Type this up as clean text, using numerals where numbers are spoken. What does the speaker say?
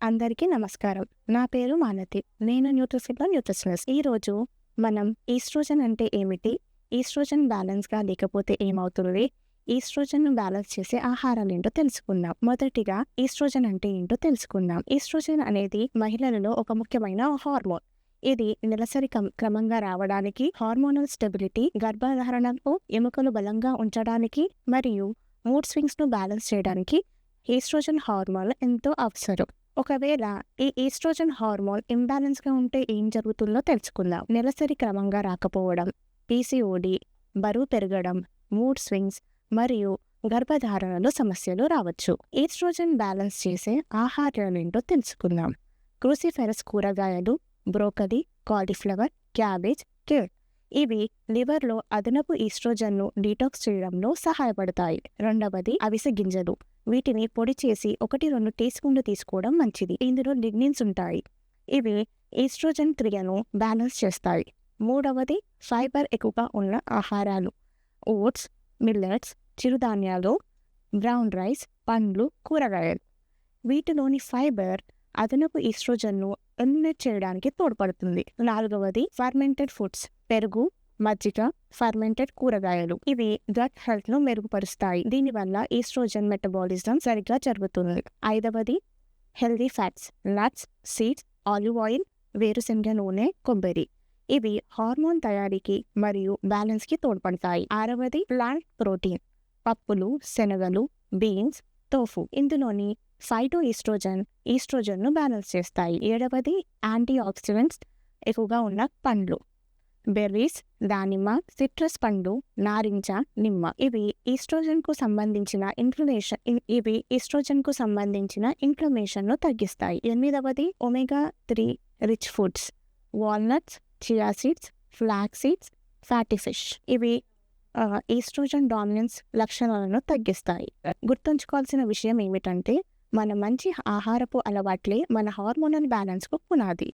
అందరికీ నమస్కారం. నా పేరు మాలతి. నేను న్యూట్రిషన్‌లో న్యూట్రిషనిస్ట్. ఈరోజు మనం ఈస్ట్రోజన్ అంటే ఏమిటి? ఈస్ట్రోజన్ బ్యాలెన్స్‌గా లేకపోతే ఏమవుతుంది? ఈస్ట్రోజన్‌ను బ్యాలెన్స్ చేసే ఆహారాలేంటో తెలుసుకుందాం. మొదటిగా ఈస్ట్రోజన్ అంటే ఏంటో తెలుసుకుందాం. ఈస్ట్రోజన్ అనేది మహిళలలో ఒక ముఖ్యమైన హార్మోన్. ఇది నెలసరి క్రమంగా రావడానికి, హార్మోనల్ స్టెబిలిటీ, గర్భధారణకు, ఎముకలు బలంగా ఉంచడానికి మరియు మూడ్ స్వింగ్స్‌ను బ్యాలెన్స్ చేయడానికి ఈస్ట్రోజన్ హార్మోన్ ఎంతో అవసరం. ఒకవేళ ఈ ఈస్ట్రోజన్ హార్మోన్ ఇంబ్యాలెన్స్‌గా ఉంటే ఏం జరుగుతుందో తెలుసుకుందాం. నెలసరి క్రమంగా రాకపోవడం, పీసీఓడీ, బరువు పెరగడం, మూడ్ స్వింగ్స్ మరియు గర్భధారణలో సమస్యలు రావచ్చు. ఈస్ట్రోజన్ బ్యాలెన్స్ చేసే ఆహారాలేంటో తెలుసుకుందాం. క్రూసిఫెరస్ కూరగాయలు, బ్రోకలీ, కాలీఫ్లవర్, క్యాబేజ్, కేల్ ఇవి లివర్లో అదనపు ఈస్ట్రోజన్ను డీటాక్స్ చేయడంలో సహాయపడతాయి. రెండవది అవిసె గింజలు. వీటిని పొడి చేసి 1-2 టీ స్పూన్లు తీసుకోవడం మంచిది. ఇందులో లిగ్నిన్స్ ఉంటాయి. ఇవి ఈస్ట్రోజన్ క్రియను బ్యాలెన్స్ చేస్తాయి. మూడవది ఫైబర్ ఎక్కువగా ఉన్న ఆహారాలు. ఓట్స్, మిల్లెట్స్, చిరుధాన్యాలు, బ్రౌన్ రైస్, పండ్లు, కూరగాయలు. వీటిలోని ఫైబర్ అదనపు ఈస్ట్రోజన్ను ఎలిమినేట్ చేయడానికి తోడ్పడుతుంది. నాలుగవది ఫర్మెంటెడ్ ఫుడ్స్. పెరుగు, మజ్జిగ, ఫర్మెంటెడ్ కూరగాయలు. ఇవి గట్ హెల్త్ను మెరుగుపరుస్తాయి. దీనివల్ల ఈస్ట్రోజన్ మెటబాలిజం సరిగ్గా జరుగుతుంది. ఐదవది healthy fats. Nuts, seeds, olive oil, వేరుశనగ నూనె, కొబ్బరి. ఇవి హార్మోన్ తయారీకి మరియు బ్యాలెన్స్కి తోడ్పడతాయి. ఆరవది ప్లాంట్ ప్రోటీన్. పప్పులు, శనగలు, బీన్స్, టోఫు. ఇందులోని ఫైటో ఈస్ట్రోజన్ను బ్యాలెన్స్ చేస్తాయి. ఏడవది యాంటీ ఆక్సిడెంట్స్ ఎక్కువగా ఉన్న పండ్లు. బెర్రీస్, దానిమ్మ, సిట్రస్ పండు, నారింజ, నిమ్మ. ఇవి ఈస్ట్రోజన్కు సంబంధించిన ఇన్ఫ్లమేషన్ను తగ్గిస్తాయి. ఎనిమిదవది omega 3 rich foods. Walnuts, chia seeds, flax seeds, fatty fish. ఇవి ఈస్ట్రోజన్ డామినెన్స్ లక్షణాలను తగ్గిస్తాయి. గుర్తుంచుకోవాల్సిన విషయం ఏమిటంటే మన మంచి ఆహారపు అలవాట్లే మన హార్మోనల్ బ్యాలెన్స్కు పునాది.